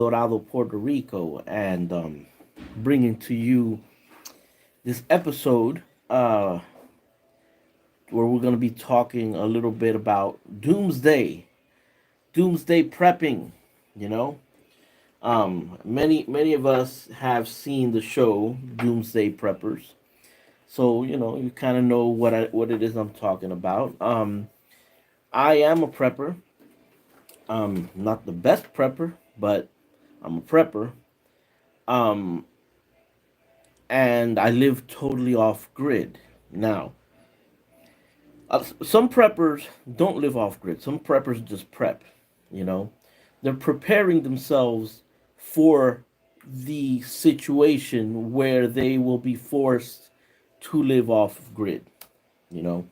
Dorado, Puerto Rico, and bringing to you this episode where we're going to be talking a little bit about Doomsday prepping. You know, many of us have seen the show Doomsday Preppers, so you kind of know what it is I'm talking about. I am a prepper. Not the best prepper, but I'm a prepper. Um, and I live totally off grid. Now, some preppers don't live off grid. Some preppers just prep, you know. They're preparing themselves for the situation where they will be forced to live off of grid, you know.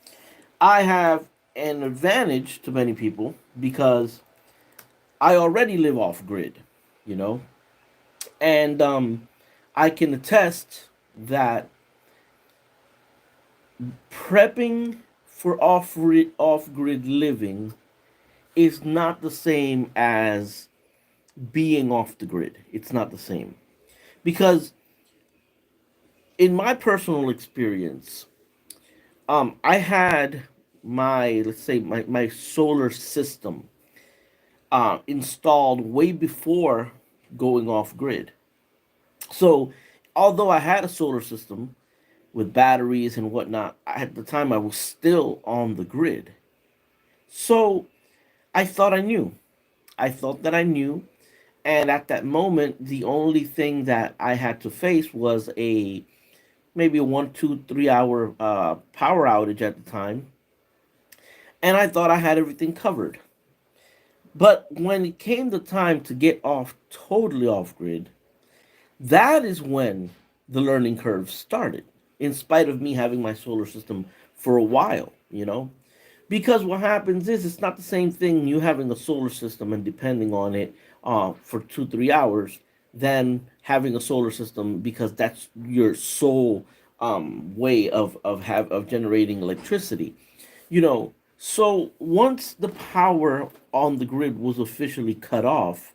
I have an advantage to many people because I already live off grid, you know. And I can attest that prepping for off grid living is not the same as being off the grid. It's not the same because in my personal experience, I had my let's say my solar system installed way before going off grid. So although I had a solar system with batteries and whatnot, at the time I was still on the grid. So I thought I knew. I thought that I knew. And at that moment, the only thing that I had to face was a maybe a 1, 2, 3 hour power outage at the time. And I thought I had everything covered. But when it came the time to get off totally off grid, that is when the learning curve started, in spite of me having my solar system for a while, you know? Because what happens is it's not the same thing you having a solar system and depending on it for 2, 3 hours than having a solar system because that's your sole way of generating electricity. You know, so once the power on the grid was officially cut off,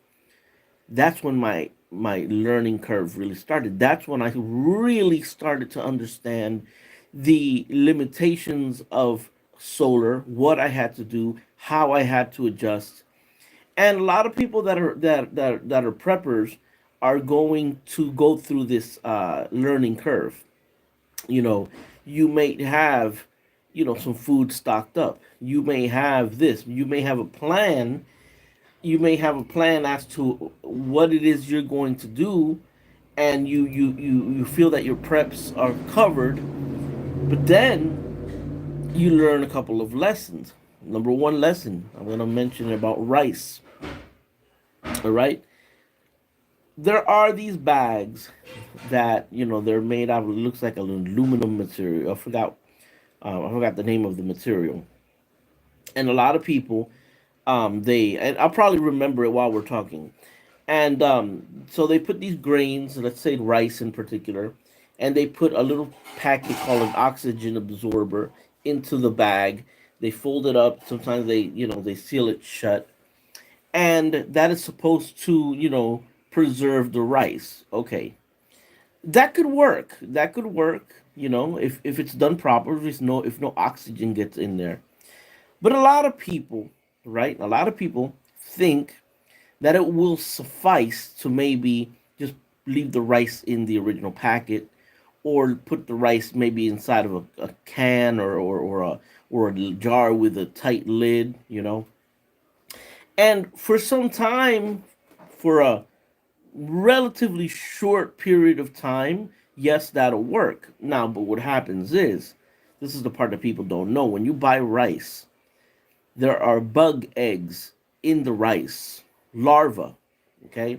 that's when my learning curve really started. That's when I really started to understand the limitations of solar, what I had to do, how I had to adjust. And a lot of people that are preppers are going to go through this learning curve. You know, you may have some food stocked up. You may have this. You may have a plan. You may have a plan as to what it is you're going to do, and you feel that your preps are covered. But then you learn a couple of lessons. Number one lesson I'm going to mention about rice. All right, there are these bags that they're made out of. It looks like an aluminum material. I forgot the name of the material. And a lot of people, and I'll probably remember it while we're talking. And so they put these grains, let's say rice in particular, and they put a little packet called an oxygen absorber into the bag. They fold it up. Sometimes they seal it shut, and that is supposed to preserve the rice. Okay, that could work. That could work. If it's done properly, if no oxygen gets in there. But a lot of people, right? A lot of people think that it will suffice to maybe just leave the rice in the original packet or put the rice maybe inside of a can or a jar with a tight lid. And for some time, for a relatively short period of time, yes, that'll work. Now, but what happens is, this is the part that people don't know. When you buy rice, there are bug eggs in the rice, larvae, okay?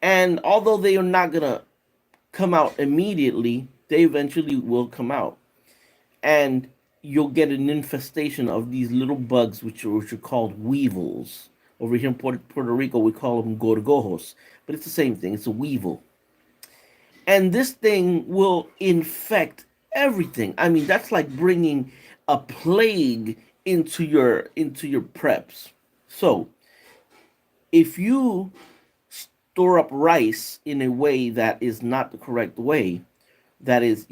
And although they are not going to come out immediately, they eventually will come out. And you'll get an infestation of these little bugs, which are called weevils. Over here in Puerto Rico, we call them gorgojos, but it's the same thing. It's a weevil. And this thing will infect everything. I mean, that's like bringing a plague into your preps. So if you store up rice in a way that is not the correct way, that is,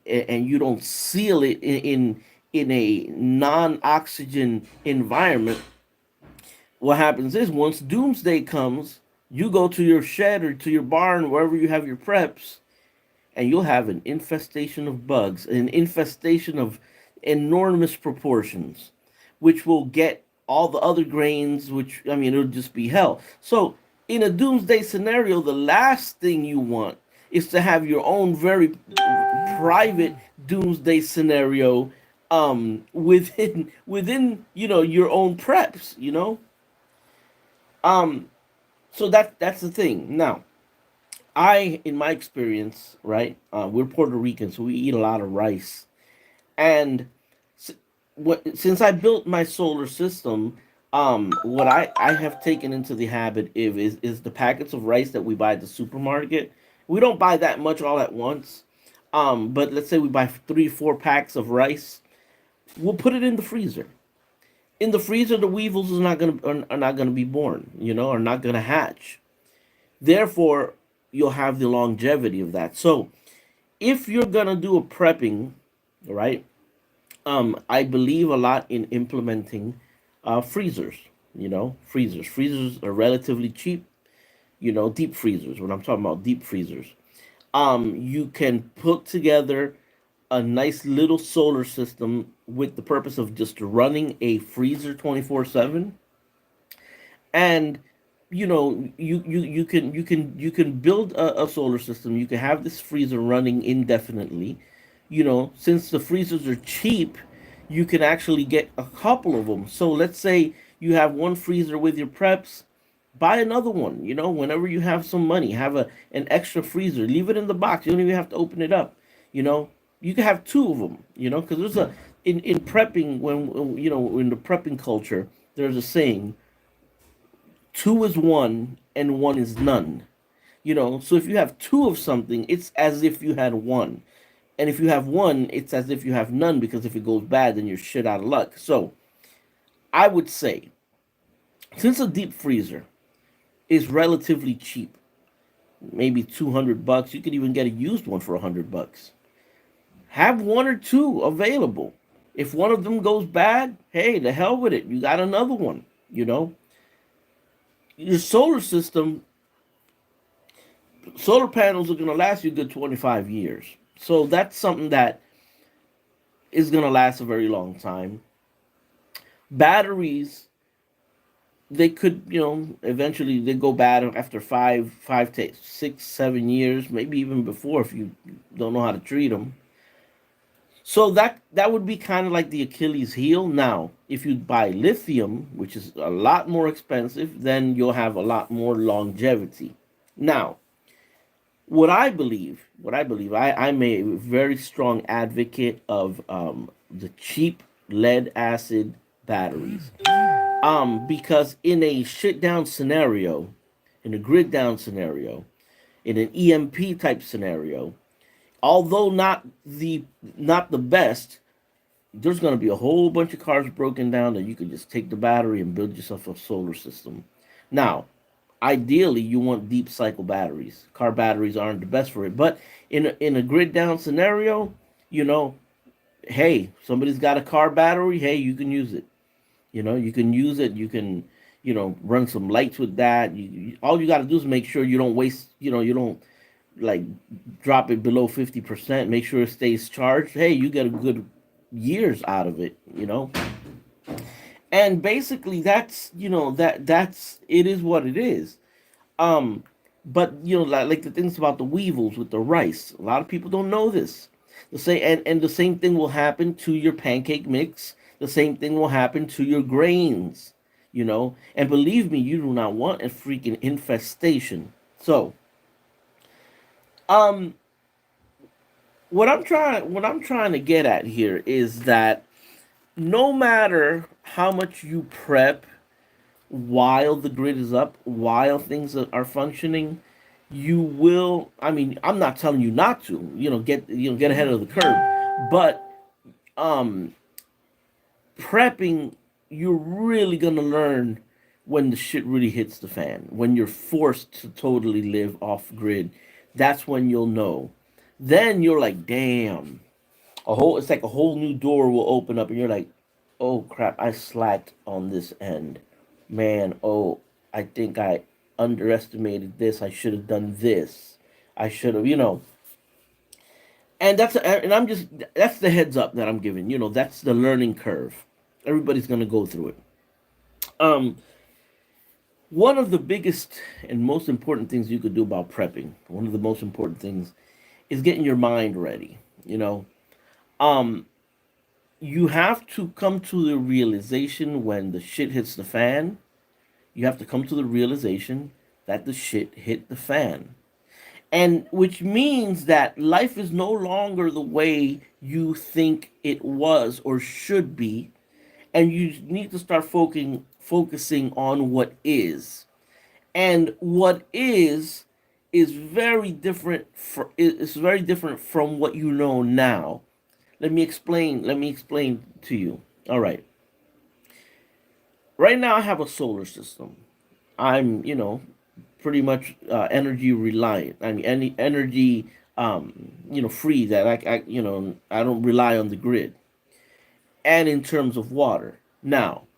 and you don't seal it in a non-oxygen environment, what happens is once doomsday comes, you go to your shed or to your barn, wherever you have your preps, and you'll have an infestation of bugs, an infestation of enormous proportions, which will get all the other grains, which, I mean, it'll just be hell. So, in a doomsday scenario, the last thing you want is to have your own very private doomsday scenario within your own preps, um so that's the thing. Now, in my experience, right, we're Puerto Rican, so we eat a lot of rice. And since I built my solar system, what I have taken into the habit is the packets of rice that we buy at the supermarket. We don't buy that much all at once. But let's say we buy 3, 4 packs of rice. We'll put it in the freezer. In the freezer, the weevils are not gonna be born. Are not gonna hatch. Therefore, you'll have the longevity of that. So, if you're gonna do a prepping, right? I believe a lot in implementing freezers. Freezers. Freezers are relatively cheap. Deep freezers. When I'm talking about deep freezers, you can put together a nice little solar system with the purpose of just running a freezer 24/7, and you can build a solar system. You can have this freezer running indefinitely. Since the freezers are cheap, you can actually get a couple of them. So let's say you have one freezer with your preps, buy another one. Whenever you have some money, have an extra freezer, leave it in the box. You don't even have to open it up. you know you can have two of them. Because there's a in prepping, when in the prepping culture, there's a saying: two is one and one is none. So if you have two of something, it's as if you had one. And if you have one, it's as if you have none, because if it goes bad, then you're shit out of luck. So I would say, since a deep freezer is relatively cheap, maybe $200, you could even get a used one for $100. Have one or two available. If one of them goes bad, hey, the hell with it. You got another one. Your solar system, solar panels are going to last you a good 25 years. So that's something that is going to last a very long time. Batteries, they could, eventually they go bad after 5 to 6, 7 years, maybe even before, if you don't know how to treat them. So that would be kind of like the Achilles heel. Now, if you buy lithium, which is a lot more expensive, then you'll have a lot more longevity. Now, I'm a very strong advocate of the cheap lead acid batteries. Because in a shit down scenario, in a grid down scenario, in an EMP type scenario, although not the best, there's going to be a whole bunch of cars broken down that you can just take the battery and build yourself a solar system. Now, ideally, you want deep cycle batteries. Car batteries aren't the best for it, but in a grid down scenario, hey, somebody's got a car battery. Hey, you can use it. You can use it. You can, run some lights with that. All you got to do is make sure you don't waste. You don't like drop it below 50%. Make sure it stays charged. Hey, you get a good years out of it. And basically that's it is what it is. um but like the things about the weevils with the rice, a lot of people don't know this. And the same thing will happen to your pancake mix. The same thing will happen to your grains. And believe me, you do not want a freaking infestation. So um what I'm trying to get at here is that no matter how much you prep while the grid is up, while things are functioning, you will. I mean, I'm not telling you not to, get ahead of the curve, but um, prepping, you're really gonna learn when the shit really hits the fan, when you're forced to totally live off grid. That's when you'll know. Then you're like, damn, it's like a whole new door will open up, and you're like, oh crap, I slacked on this end, man. Oh, I think I underestimated this. I should have done this. I should have, and that's the heads up that I'm giving. That's the learning curve. Everybody's gonna go through it. Um, One of the biggest and most important things you could do about prepping, one of the most important things, is getting your mind ready. You know, um, you have to come to the realization when the shit hits the fan. You have to come to the realization that the shit hit the fan. And which means that life is no longer the way you think it was or should be. And you need to start focusing on what is. And what is very different is very different from what you know now. Let me explain to you. All right. Right now I have a solar system. I'm, pretty much energy reliant. I mean, any energy, free, that I don't rely on the grid. And in terms of water, now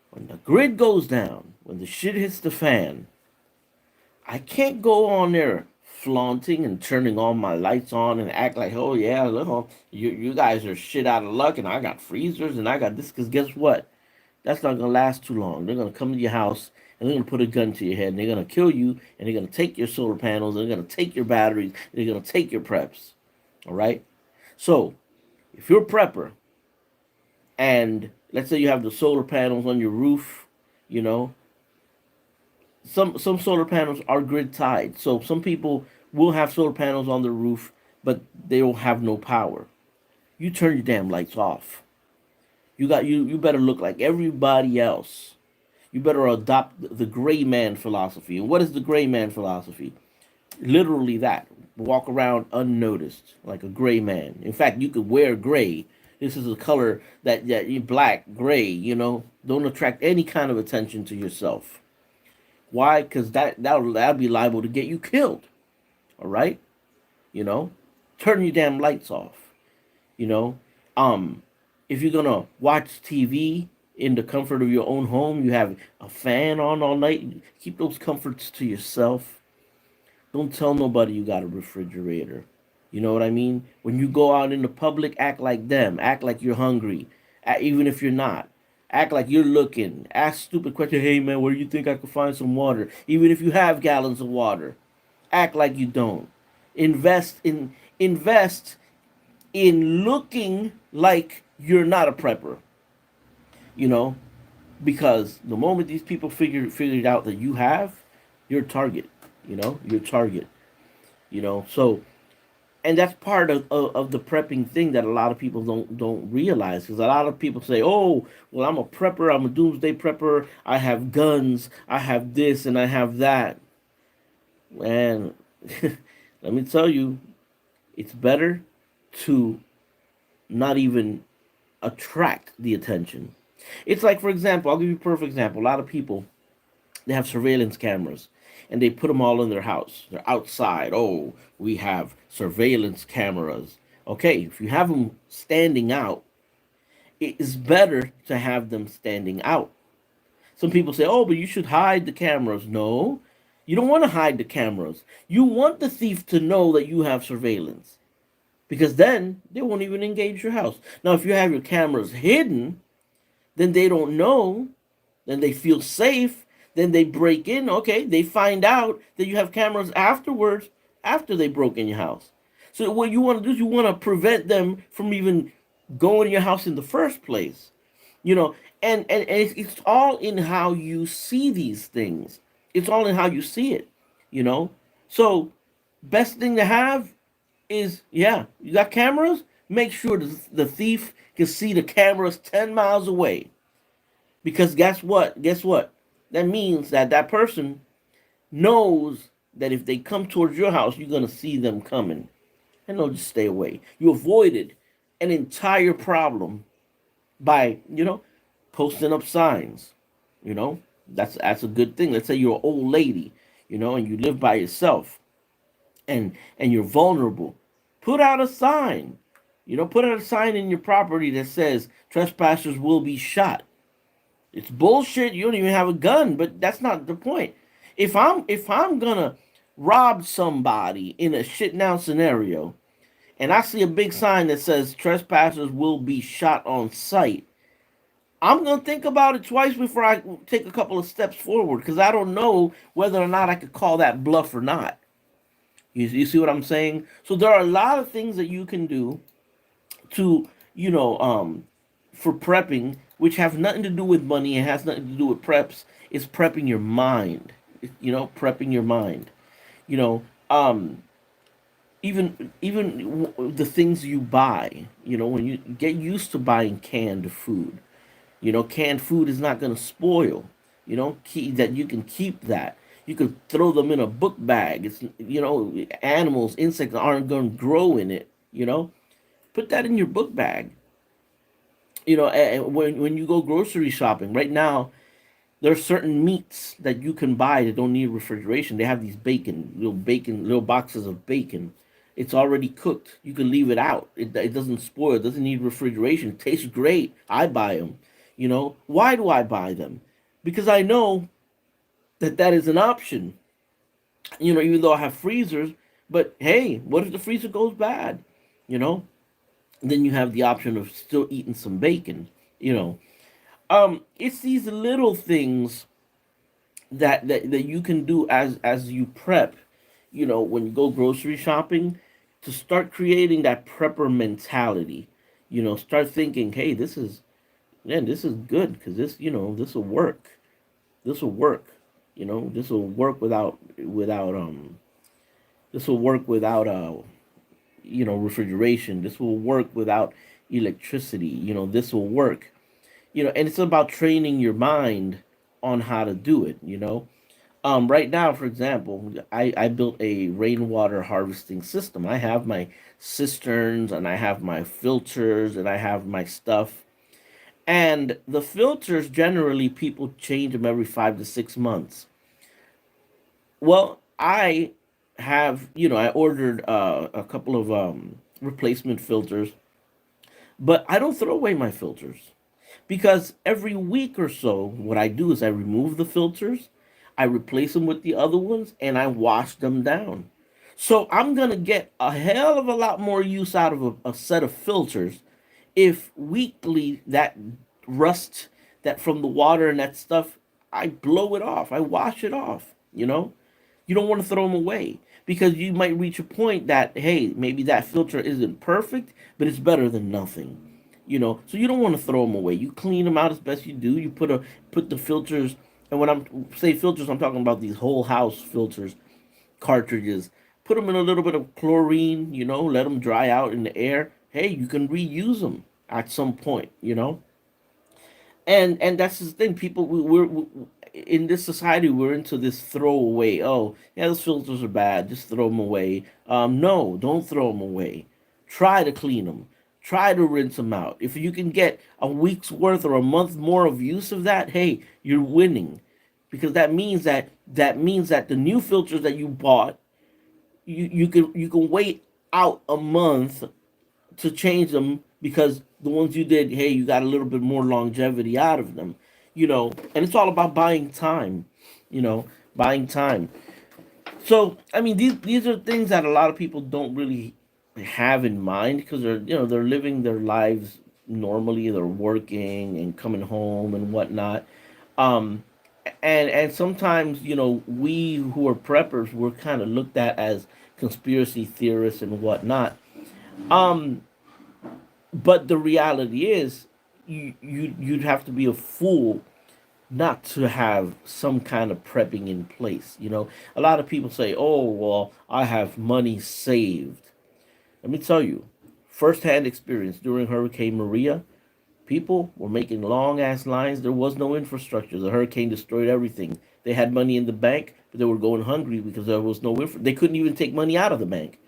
when the grid goes down, when the shit hits the fan, I can't go on there flaunting and turning all my lights on and act like, oh yeah, look, you guys are shit out of luck, and I got freezers and I got this. Because guess what? That's not gonna last too long. They're gonna come to your house and they're gonna put a gun to your head and they're gonna kill you, and they're gonna take your solar panels, and they're gonna take your batteries, and they're gonna take your preps. All right. So if you're a prepper, and let's say you have the solar panels on your roof, you know, some solar panels are grid tied. So some people will have solar panels on their roof, but they will have no power. You turn your damn lights off. You better look like everybody else. You better adopt the gray man philosophy. And what is the gray man philosophy? Literally that. Walk around unnoticed, like a gray man. In fact, you could wear gray. This is a color that you black, gray, don't attract any kind of attention to yourself. Why? Because that'll be liable to get you killed. All right? You know? Turn your damn lights off. You know? Um, if you're gonna watch TV in the comfort of your own home, you have a fan on all night. Keep those comforts to yourself. Don't tell nobody you got a refrigerator. You know what I mean? When you go out in the public, act like them. Act like you're hungry, even if you're not. Act like you're looking. Ask stupid questions. Hey man, where do you think I could find some water? Even if you have gallons of water, act like you don't. Invest in looking like you're not a prepper. You know, because the moment these people figured out that you have, your target. Your target. So, and that's part of the prepping thing that a lot of people don't realize, because a lot of people say, oh well, I'm a prepper, I'm a doomsday prepper, I have guns, I have this and I have that. And let me tell you, it's better to not even attract the attention. It's like, for example, I'll give you a perfect example. A lot of people, they have surveillance cameras and they put them all in their house. They're outside. Oh, we have surveillance cameras. Okay, if you have them standing out, it is better to have them standing out. Some people say, oh, but you should hide the cameras. No, you don't want to hide the cameras. You want the thief to know that you have surveillance, because then they won't even engage your house. Now, if you have your cameras hidden, then they don't know, then they feel safe, then they break in. Okay, they find out that you have cameras afterwards, after they broke in your house. So what you want to do is you want to prevent them from even going in your house in the first place. You know, and it's all in how you see these things. It's all in how you see it. You know, so best thing to have is, yeah, you got cameras. Make sure the thief can see the cameras 10 miles away. Because guess what? Guess what? That means that that person knows that if they come towards your house, you're gonna see them coming, and they'll just stay away. You avoided an entire problem by posting up signs. You know. That's a good thing. Let's say you're an old lady, and you live by yourself, and you're vulnerable. Put out a sign. Put out a sign in your property that says trespassers will be shot. It's bullshit. You don't even have a gun, but that's not the point. If I'm gonna rob somebody in a shit down scenario, and I see a big sign that says trespassers will be shot on sight, I'm gonna think about it twice before I take a couple of steps forward, because I don't know whether or not I could call that bluff or not. You see what I'm saying? So there are a lot of things that you can do to, for prepping, which have nothing to do with money. It has nothing to do with preps. It's prepping your mind. Prepping your mind. You know, um, even the things you buy. When you get used to buying canned food. Canned food is not going to spoil. That you can keep that. You could throw them in a book bag. It's animals, insects aren't going to grow in it. Put that in your book bag. And when you go grocery shopping right now, there are certain meats that you can buy that don't need refrigeration. They have these little boxes of bacon. It's already cooked. You can leave it out. It doesn't spoil. It doesn't need refrigeration. It tastes great. I buy them. Why do I buy them? Because I know that that is an option. Even though I have freezers, but hey, what if the freezer goes bad? You know, then you have the option of still eating some bacon. You know, it's these little things that you can do as you prep. When you go grocery shopping, to start creating that prepper mentality. Start thinking, hey, this is good, because this will work. This will work. This will work without refrigeration. This will work without electricity. This will work. And it's about training your mind on how to do it. Right now, for example, I built a rainwater harvesting system. I have my cisterns, and I have my filters, and I have my stuff. And the filters, generally people change them every 5 to 6 months. Well, I ordered a couple of replacement filters, but I don't throw away my filters, because every week or so, what I do is I remove the filters, I replace them with the other ones, and I wash them down. So I'm gonna get a hell of a lot more use out of a set of filters if weekly that rust, that from the water and that stuff, I blow it off, I wash it off. You don't want to throw them away, because you might reach a point that, hey, maybe that filter isn't perfect, but it's better than nothing. So you don't want to throw them away. You clean them out as best you do. You put the filters, and when I'm say filters, I'm talking about these whole house filters, cartridges. Put them in a little bit of chlorine. Let them dry out in the air. Hey, you can reuse them at some point. And that's the thing. People, we're in this society, we're into this throwaway. Oh, yeah, those filters are bad, just throw them away. No, don't throw them away. Try to clean them. Try to rinse them out. If you can get a week's worth or a month more of use of that, hey, you're winning, because that means that the new filters that you bought, you can wait out a month to change them, because the ones you did, hey, you got a little bit more longevity out of them. And it's all about buying time. Buying time. So I mean, these are things that a lot of people don't really have in mind, because they're living their lives normally. They're working and coming home and whatnot. Um, and sometimes, we who are preppers, we're kind of looked at as conspiracy theorists and whatnot. Um, but the reality is, you'd have to be a fool not to have some kind of prepping in place. A lot of people say, "Oh, well, I have money saved." Let me tell you, firsthand experience during Hurricane Maria, people were making long ass lines. There was no infrastructure. The hurricane destroyed everything. They had money in the bank, but they were going hungry because there was no They couldn't even take money out of the bank.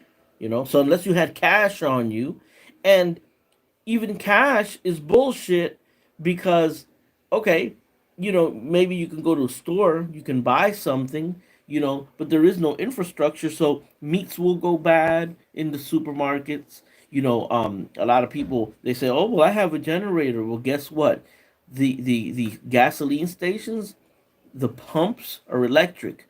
So unless you had cash on you, and even cash is bullshit, because, okay, maybe you can go to a store, you can buy something, but there is no infrastructure, so meats will go bad in the supermarkets. A lot of people, they say, "Oh, well, I have a generator." Well, guess what? The gasoline stations, the pumps are electric.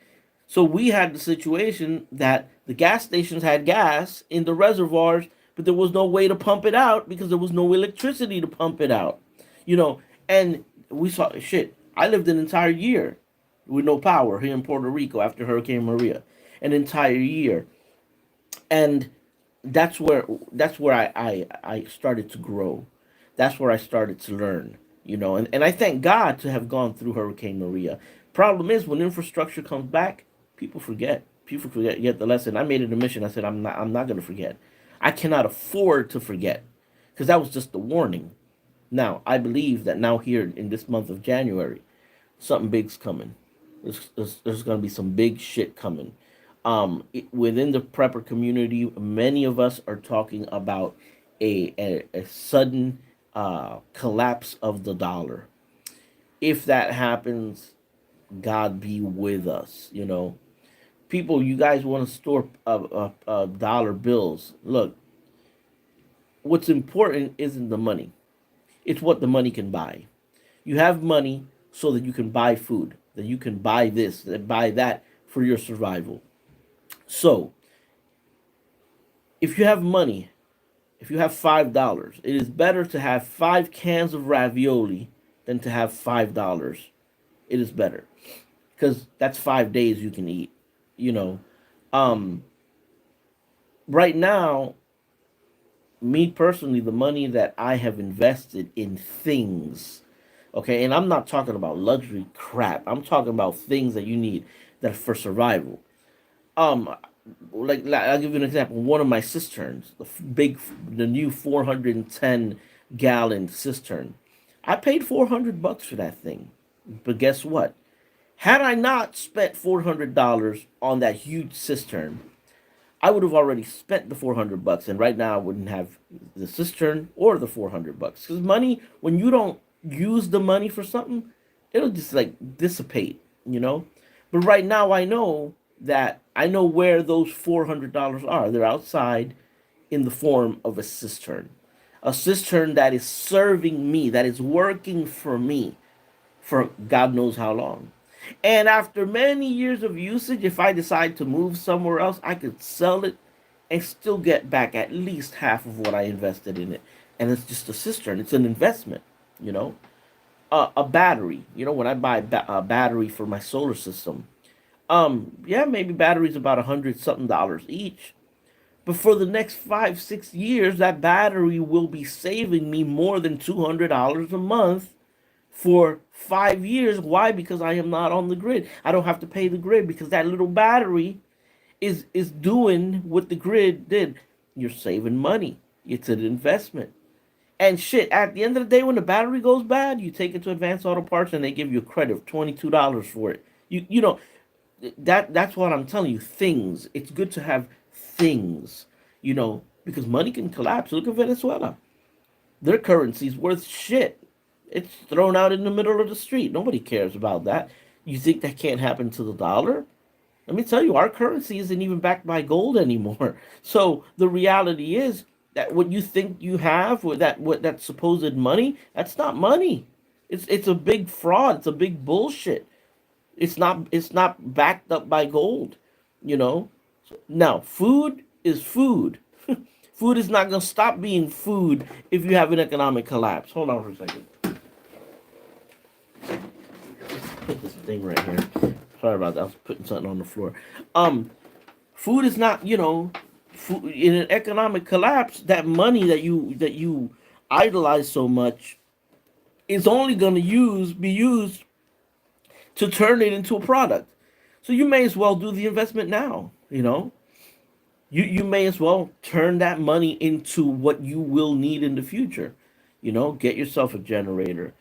So we had the situation that the gas stations had gas in the reservoirs, but there was no way to pump it out because there was no electricity to pump it out. You know, and we saw shit. I lived an entire year with no power here in Puerto Rico after Hurricane Maria, an entire year, and that's where I started to grow. That's where I started to learn. And I thank God to have gone through Hurricane Maria. Problem is, when infrastructure comes back, people forget. People forget yet the lesson. I made it a mission. I said I'm not gonna forget. I cannot afford to forget, because that was just the warning. Now I believe that now here in this month of January, something big's coming. There's going to be some big shit coming. Within the prepper community, many of us are talking about a sudden collapse of the dollar. If that happens, God be with us. People, you guys want to store dollar bills. Look, what's important isn't the money; it's what the money can buy. You have money so that you can buy food, that you can buy this, that buy that for your survival. So, if you have money, if you have $5, it is better to have 5 cans of ravioli than to have $5. It is better because that's 5 days you can eat. You know, um, right now, me personally, the money that I have invested in things, okay, and I'm not talking about luxury crap. I'm talking about things that you need that for survival. Um, like I'll give you an example. One of my cisterns, the new 410 gallon cistern, I paid $400 for that thing. But guess what? Had I not spent $400 on that huge cistern, I would have already spent the $400, and right now I wouldn't have the cistern or the $400. Because money, when you don't use the money for something, it'll just like dissipate. But right now I know where those $400 are. They're outside in the form of a cistern that is serving me, that is working for me for God knows how long. And after many years of usage, if I decide to move somewhere else, I could sell it and still get back at least half of what I invested in it. And it's just a cistern, it's an investment, you know. A battery, when I buy a battery for my solar system, yeah, maybe batteries about 100 something dollars each. But for the next 5 6 years, that battery will be saving me more than $200 a month for 5 years. Why? Because I am not on the grid. I don't have to pay the grid because that little battery is doing what the grid did. You're saving money. It's an investment. And shit, at the end of the day, when the battery goes bad, you take it to Advanced Auto Parts and they give you a credit of $22 for it. That's what I'm telling you. Things. It's good to have things. Because money can collapse. Look at Venezuela. Their currency's worth shit. It's thrown out in the middle of the street. Nobody cares about that. You think that can't happen to the dollar? Let me tell you, our currency isn't even backed by gold anymore. So the reality is that what you think you have with that supposed money, that's not money. It's a big fraud. It's a big bullshit. It's not backed up by gold. You know. Now, food is food. Food is not gonna stop being food if you have an economic collapse. Hold on for a second. Put this thing right here. Sorry about that. I was putting something on the floor. Um, Food is not, food, in an economic collapse. That money that you idolize so much is only going to be used to turn it into a product. So you may as well do the investment now. You may as well turn that money into what you will need in the future. Get yourself a generator.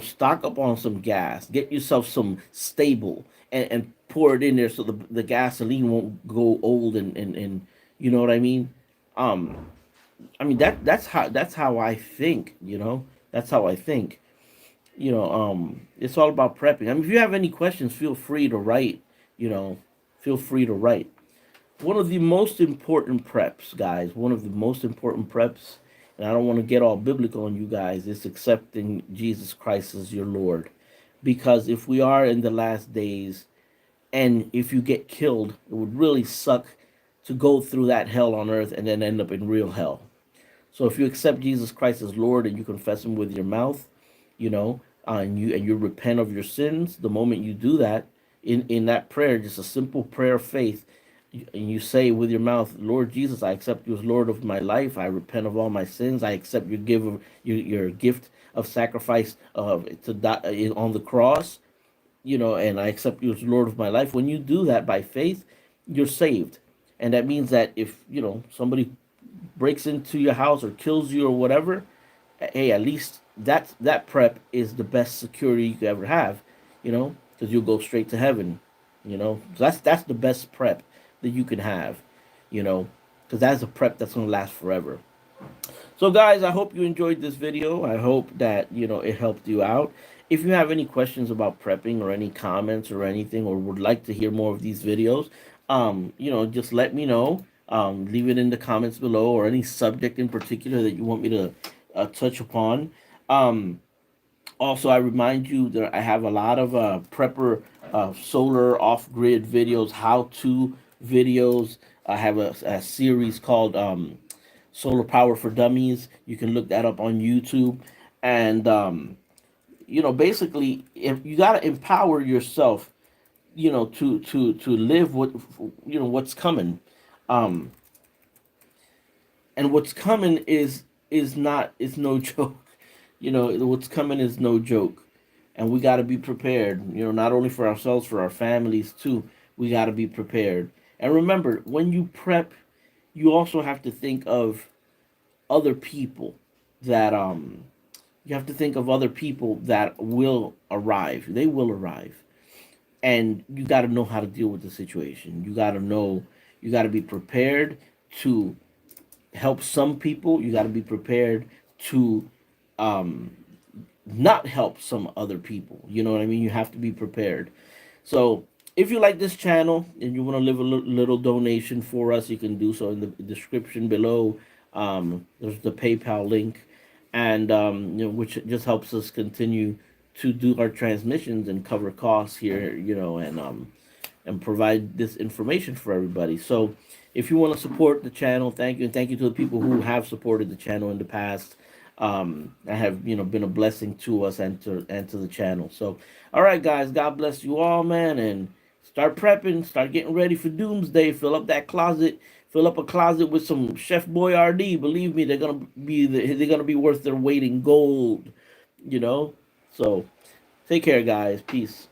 Stock up on some gas. Get yourself some stable and pour it in there so the gasoline won't go old and you know what I mean. Um, I mean that's how I think. That's how I think. It's all about prepping. I mean, if you have any questions, feel free to write. You know, feel free to write. One of the most important preps, guys. One of the most important preps, and I don't want to get all biblical on you guys. Is accepting Jesus Christ as your Lord, because if we are in the last days, and if you get killed, it would really suck to go through that hell on earth and then end up in real hell. So if you accept Jesus Christ as Lord and you confess Him with your mouth, and you repent of your sins, the moment you do that, in that prayer, just a simple prayer of faith, and you say with your mouth, Lord Jesus, I accept you as Lord of my life. I repent of all my sins. I accept your gift of sacrifice to die on the cross. And I accept you as Lord of my life. When you do that by faith, you're saved. And that means that if, somebody breaks into your house or kills you or whatever, hey, at least that prep is the best security you could ever have, because you'll go straight to heaven. So that's the best prep that you can have, you know, because that's a prep that's gonna last forever. So, guys, I hope you enjoyed this video. I hope that it helped you out. If you have any questions about prepping or any comments or anything, or would like to hear more of these videos, just let me know. Leave it in the comments below, or any subject in particular that you want me to touch upon. Um, Also, I remind you that I have a lot of prepper solar off grid videos, how to videos. I have a series called Solar Power for Dummies. You can look that up on YouTube. And, basically, if you got to empower yourself, to live what's coming. Um, and what's coming is no joke. What's coming is no joke, and we got to be prepared. Not only for ourselves, for our families too. We got to be prepared. And remember, when you prep, you also have to think of other people that you have to think of other people that will arrive. They will arrive, and you got to know how to deal with the situation. You got to be prepared to help some people. You got to be prepared to um, not help some other people. You know what I mean? You have to be prepared. So if you like this channel and you want to leave a little donation for us, you can do so in the description below. There's the PayPal link, and which just helps us continue to do our transmissions and cover costs here. And provide this information for everybody. So if you want to support the channel, thank you, and thank you to the people who have supported the channel in the past. That have been a blessing to us and to the channel. So, all right, guys, God bless you all, man, and start prepping, start getting ready for Doomsday. Fill up that closet. Fill up a closet with some Chef Boyardee. Believe me, they're gonna be worth their weight in gold. You know. So, take care, guys. Peace.